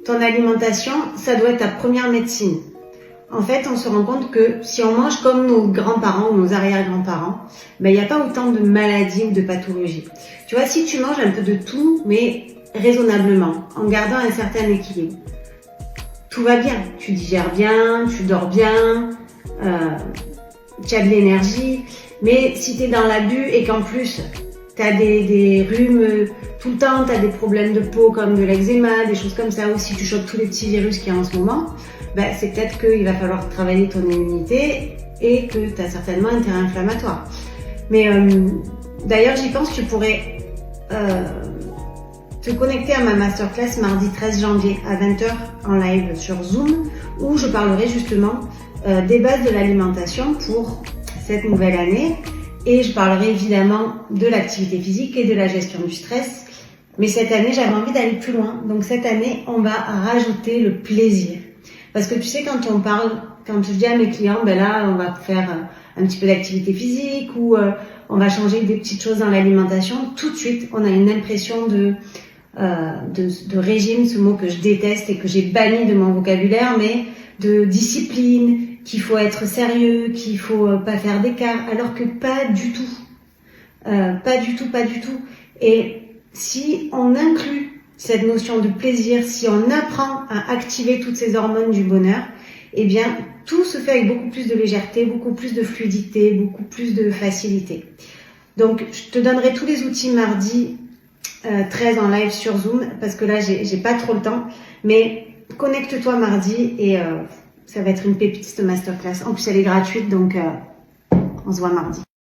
ton alimentation, ça doit être ta première médecine. En fait, on se rend compte que si on mange comme nos grands-parents ou nos arrière-grands-parents, ben, il n'y a pas autant de maladies ou de pathologies. Tu vois, si tu manges un peu de tout, mais raisonnablement, en gardant un certain équilibre, tout va bien. Tu digères bien, tu dors bien, tu as de l'énergie. Mais si tu es dans l'abus et qu'en plus, tu as des rhumes tout le temps, tu as des problèmes de peau comme de l'eczéma, des choses comme ça, ou si tu chopes tous les petits virus qu'il y a en ce moment, ben, c'est peut-être qu'il va falloir travailler ton immunité et que tu as certainement un terrain inflammatoire. Mais d'ailleurs, j'y pense, tu pourrais te connecter à ma masterclass mardi 13 janvier à 20h en live sur Zoom, où je parlerai justement des bases de l'alimentation pour cette nouvelle année. Et je parlerai évidemment de l'activité physique et de la gestion du stress. Mais cette année, j'avais envie d'aller plus loin. Donc cette année, on va rajouter le plaisir. Parce que tu sais, quand je dis à mes clients, ben là, on va faire un petit peu d'activité physique ou on va changer des petites choses dans l'alimentation, tout de suite, on a une impression de régime, ce mot que je déteste et que j'ai banni de mon vocabulaire, mais de discipline, qu'il faut être sérieux, qu'il faut pas faire d'écart, alors que pas du tout. Pas du tout. Et si on inclut cette notion de plaisir, si on apprend à activer toutes ces hormones du bonheur, eh bien, tout se fait avec beaucoup plus de légèreté, beaucoup plus de fluidité, beaucoup plus de facilité. Donc, je te donnerai tous les outils mardi 13 en live sur Zoom, parce que là, j'ai pas trop le temps, mais connecte-toi mardi et ça va être une pépite, cette masterclass. En plus, elle est gratuite, donc on se voit mardi.